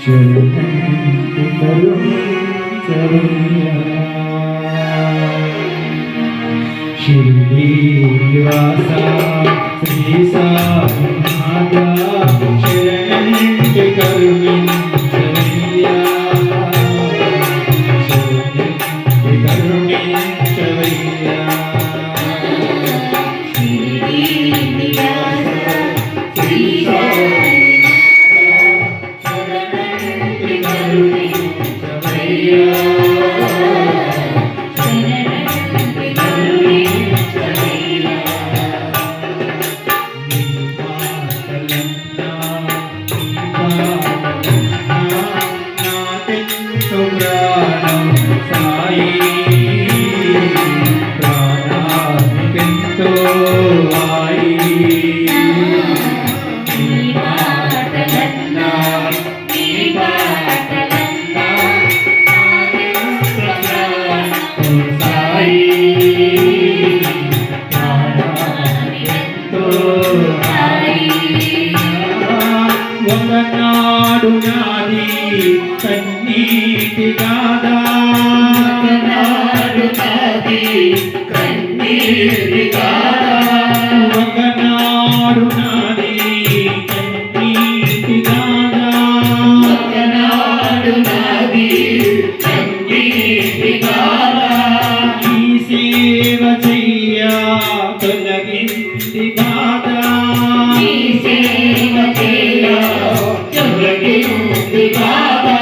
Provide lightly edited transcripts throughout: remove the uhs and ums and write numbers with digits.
శరణంటి కరుణించవయ్యా షిరిడి నివాస శ్రీ సాయినాథ శరణంటి కరుణించవయ్యా శరణంటి కరుణించవయ్యా షిరిడి నివాస శ్రీ ఒకనాడు నాది కన్నీటి గాదా ఒకనాడు నాది కన్నీటి గాదా ఒకనాడు నాది కన్నీటి గాదా ఒకనాడు నాది కన్నీటి గాదా ఈ సేవ చెయ్యా తొలగింది గాదా ఈ సేవ చెయ్యా తొలగింది గాదా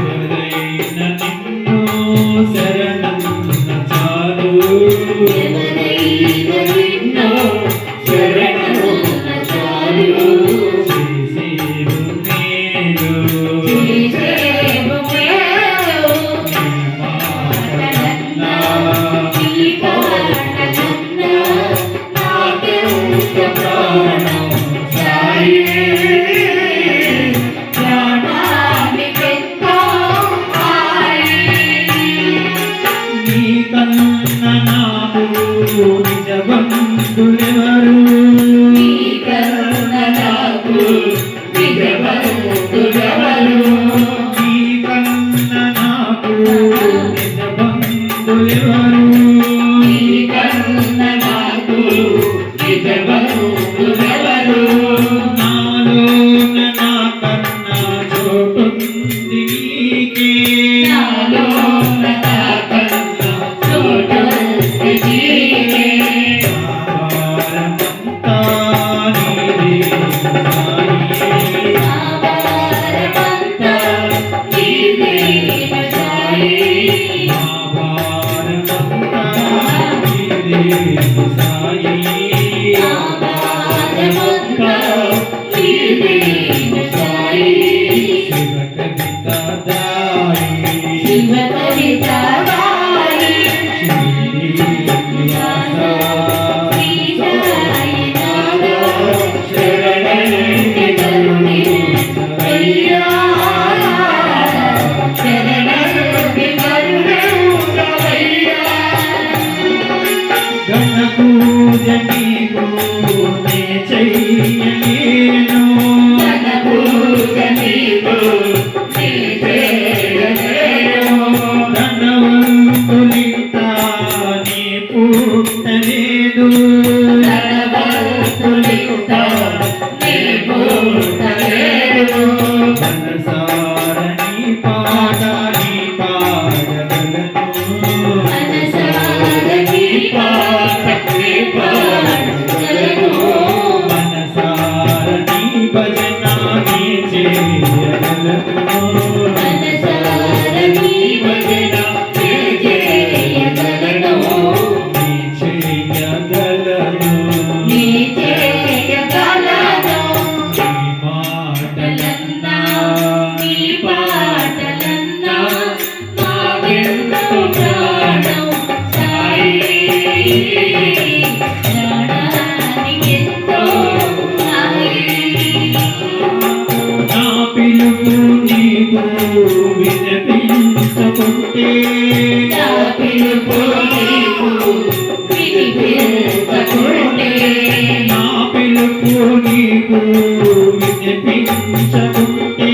ఎవరైనా నిన్ను శరణన్న చాలు ఎవరైనా నిన్ను శరణన్న చాలు చేసేవు మేలు చేసేవు మేలు మాటలన్నా ఈ పాటలన్నా నాకెంత ప్రాణం సాయి ప్రాణానికెంతో హాయి నీ కన్న నాకు నిజ బంధులెవరు నీ కరుణ నాకు నిజబంధుడెవరు నీ కన్న నాకు నిజ బంధులెవరు నీ కరుణ నాకు నిజబంధుడెవరు నాలోన నా కన్న చోటుంది నీకే నాలో నాకన్నా చోటుంది నీకే భారమంతా నీదే సాయి ఆవారమంతా నీవే సాయి భారమంతా నీదే సాయి ఆవారమంతా నీవే సాయి శివ కవిత దాయి శివ కవిత దాయి శ్రీ నివాస శ్రీ సాయినాథ శరణంటి కరుణించవయ్యా శరణంటి కరుణించవయ్యా గణ పూజ నీకు నే చెయ్యలేను తన పూజ నీకు నీ చేయలేను ధనవంతులింత నీ పుట్టలేదు ధనవంతులింత నీ పుట్టలేదు మనసార నీ పాట నీ పాడగలను మనసార నీ పాట నీ పాడగలను మనసార నీ భజన నీ చేయగలను మనసార నీ భజన నీ చేయగలను నీ చేయగలను నీ చేయగలను నీ మాటలన్నా నీ పాటలన్నా నాకెంతో ప్రాణం సాయి ప్రాణానికెంతో హాయి నా పిలుపు నీకు వినపించకుంటే నా పిలుపు నీకు వినిపించకుంటే నా పిలుపు నీకు వినిపించకుంటే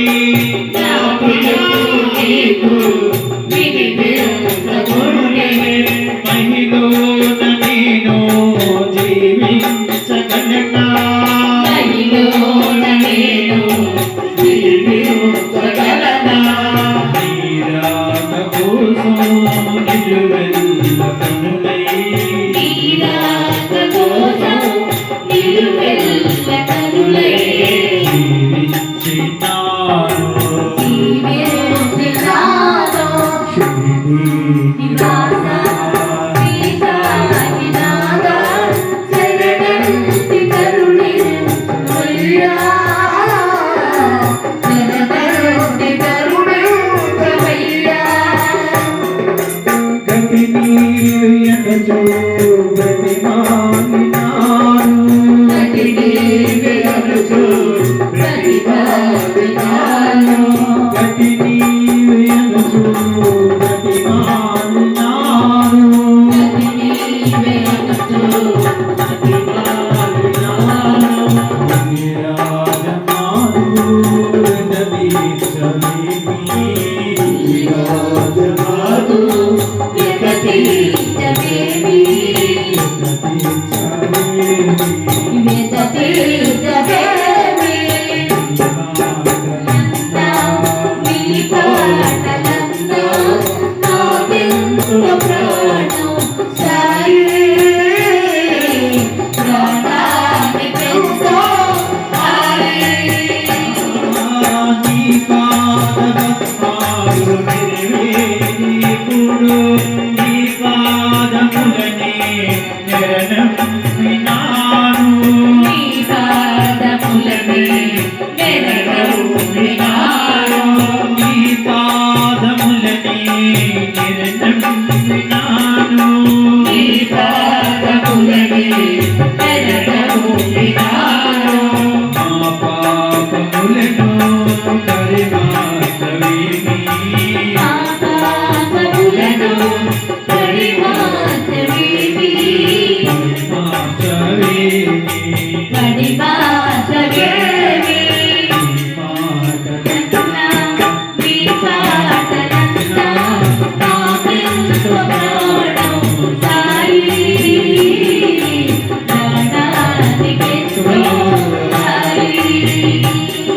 శరణమినాను. నీ పాదములని నిరనమ్మినాను. నీ పాదములని శరణమినాను. మా పాపములను పరిమార్చవేమి. మా పాపములను పరిమార్చవేమి. పరిమార్చవేమి. పరిమార్చవేమి. మాటలన్నా నీ పాటలన్నా నాకెంతో ప్రాణం సాయి. ప్రాణానికెంతో సాయి.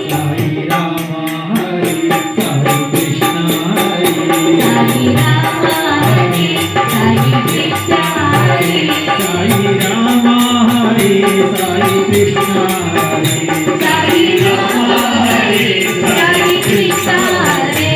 సాయి రామ హరి సాయి కృష్ణ హరి. సాయి రామ హరి సాయి కృష్ణ హరి. సాయి రామ హరి సాయి కృష్ణ హరి. సాయి రామ హరి సాయి కృష్ణ హరి.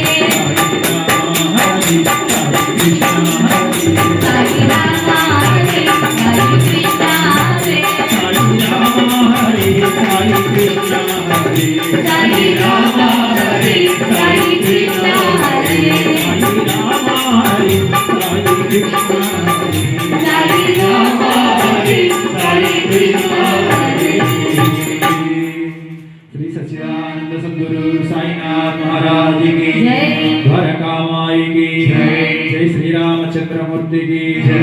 సాయి రామ హరి సాయి కృష్ణ హరి. సాయి రామ హరి సాయి కృష్ణ హరి. సాయి రామ హరి సాయి కృష్ణ హరి. సాయి రామ హరి సాయి కృష్ణ హరి. సాయి రామ హరి సాయి కృష్ణ హరి. శ్రీ సచ్చిదానంద సద్గురు సాయినాథ్ महाराज की जय। द्वारका माई की जय। जय श्री रामचंद्रमूर्ति की जय।